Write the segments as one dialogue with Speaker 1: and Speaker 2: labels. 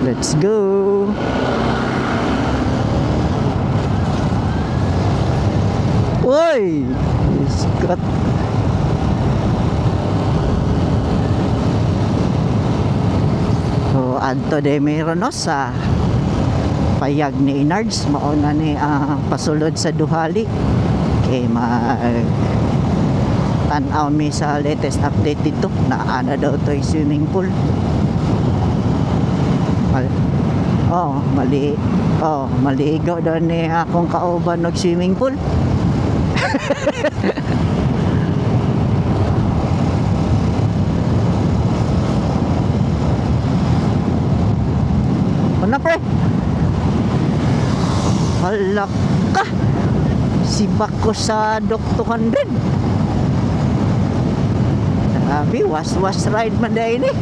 Speaker 1: Let's go. Uy! Scott. So, adto de meron no sa payag ni Inards. Mauna ni pasulod sa Duhali. Okay, tanaw mi sa latest update dito na ana daw to swimming pool. Maligaw daw ni akong kauban og swimming pool. Ano pre? Hala ka, sibak ko sa Doc 200. Sabi, was ride man dahil eh.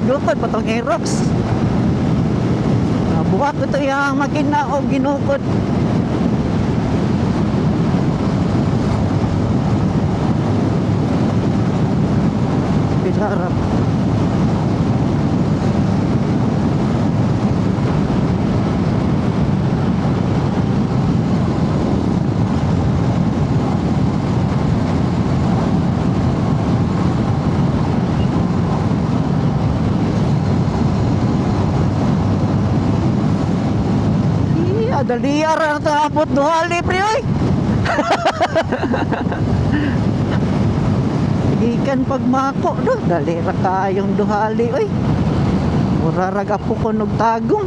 Speaker 1: Lupad patong Aerox. Buhat ko ito yung makina o ginukod. Pinarap. Dali ara ang abot Duhali pre oy. Ikan pagmako do dali ra kayong Duhali oy. Mura ra gapo ko og tagong.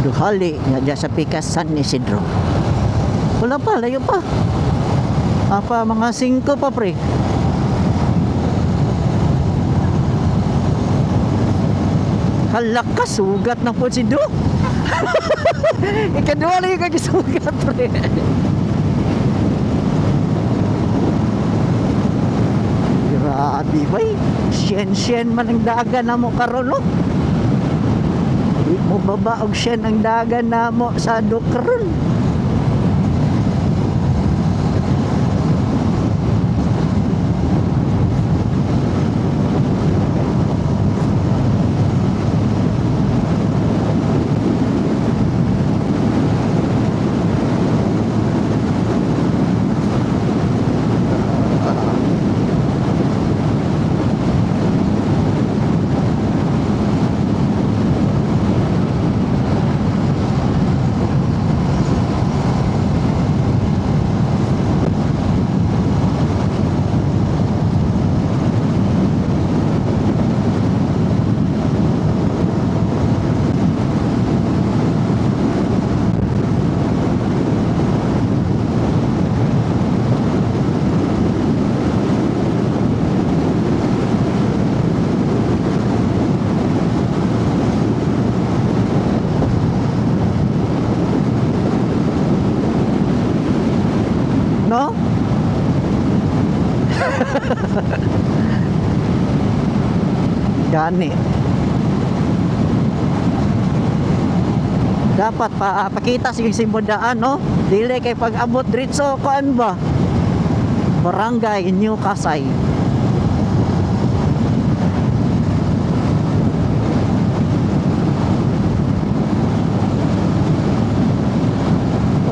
Speaker 1: Duhali nga sa Pikas San Isidro. Wala pa, layo pa. Apa mga 5 pa pre. Halak ka, sugat na po si Do. Ikadua lang yung kagisugat pre. Grabe bay. Sien man ang dagan na mo karon no. Mo babaog siya ng dagan na mo sa Dokron. No? Gani. Dapat pakita sige simbodaan no. Dili kay pag-abot diretso kuan ba? Barangay New Kasay.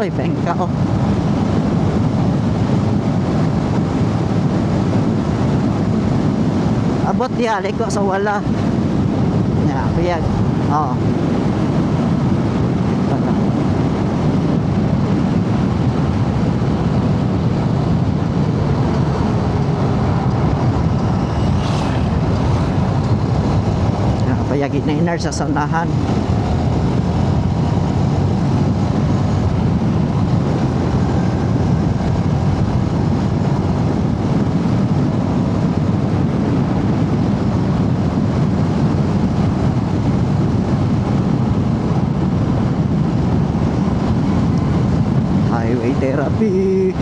Speaker 1: Oy, bengka oh. Abot ambot di ali ko sa wala. Ya, payag. Oo. Payagi na inar sa saunahan. Highway therapy.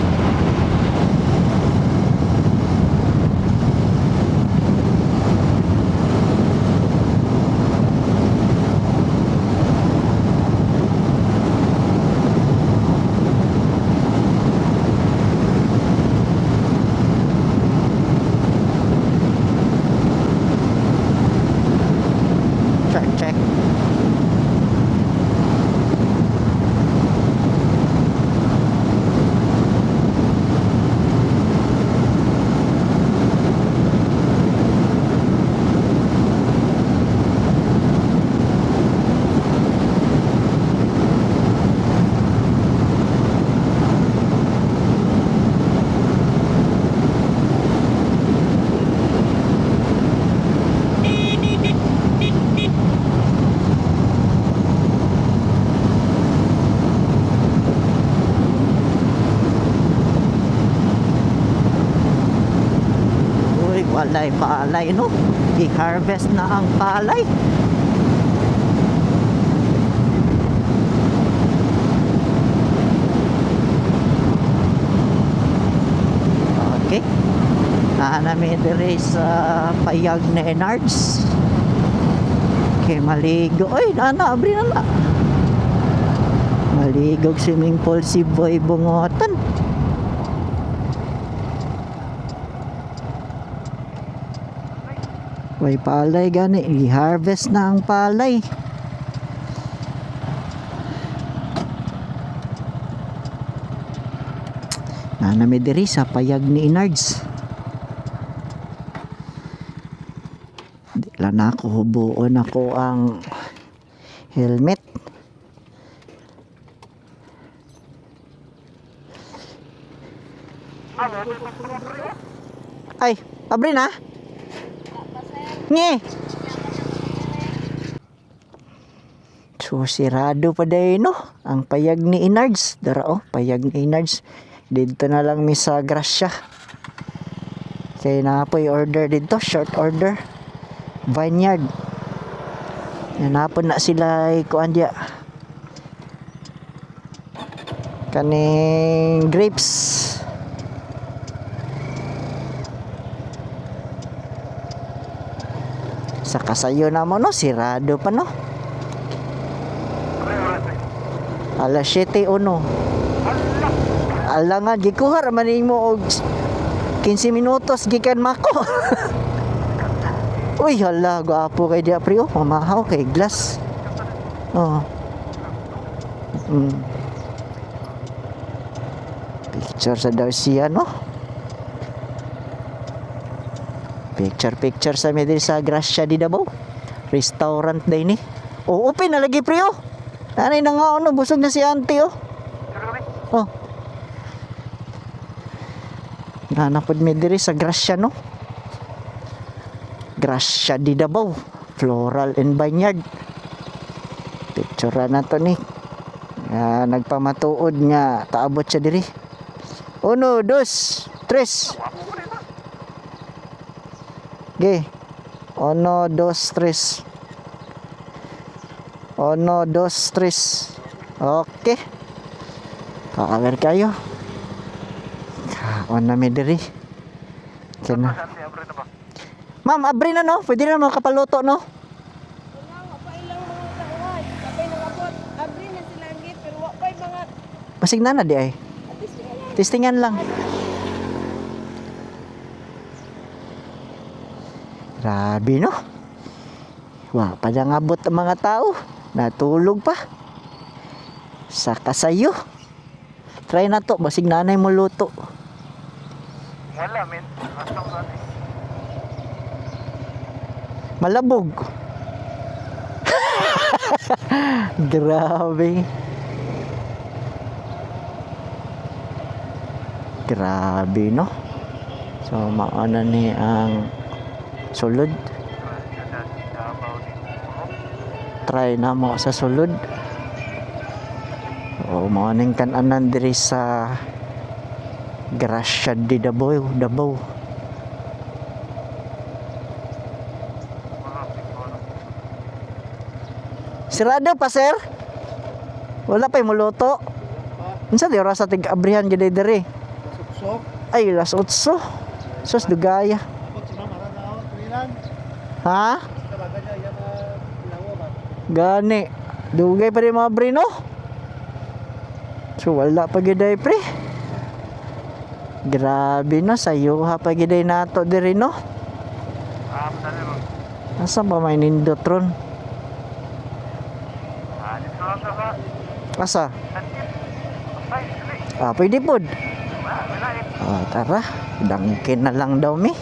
Speaker 1: Check. Walay palay no, i-harvest na ang palay. Okay, namin diri sa payag na Enards. Okay, maligo. Oy, abri na. Maligog swimming pool si Boy Bungotan. May palay gani, i-harvest na ang palay. Nanami diri sa payag ni Enards. Di lang ako hubuon ako ang helmet. Ay, abri na. Nge. So sirado pa day no ang payag ni Enards. Dara payag ni Enards. Dito na lang mi sa Gracia. Kaya na po i-order dito, short order. Vineyard. Nanapon na sila kuan dia. Kaning grapes. Sa kasayo na mo no, sirado pa no. Alas 7:01. Ala nga gikuha man mo og 15 minutos gikan mako. Uy hala, gwapo kay dia pre, mamahaw kay glass. Picture sa daw siya no. Picture sa mi sa Gracia di Davao. Restaurant day ni. Open na lagi pre oh. Nanay na nga busog na si auntie oh. Nanapod mi diri sa Gracia no. Gracia di Davao, Floral and Vineyard. Picture na to ni. Nagpamatuod nga taabot siya diri. 1, 2, 3. Okay. 1, 2, 3. 1, 2, 3. Okay. Kakamer kayo. Kaon na mi diri. Kana. Ma'am, abri na no? Pwede na makapaluto no? Basig na di ay. Testingan lang. Grabe no? Wah, padang abot ang mga tao. Natulog pa. Sa kasayo. Try na to, basig nanay mo luto.
Speaker 2: Wala men.
Speaker 1: Malabog. Grabe. Grabe, no? So, mauna ni ang sulod. Try na mo sa sulod. O, maunang kananan diri sa Gracia di Davao. Sirado pa, sir? Wala pa yung muluto? Unsa di oras sa tig-abrihan gid diri? Ay, las 8. Sus dugaya. Ha? Gani. Dugay pa rin mga brino. So wala pa giday pre. Grabe no, sayo ha pa giday nato diri no. Asa ba may nindot ron? Asa? Pwede pod. Tara, dangkin na lang daw mi.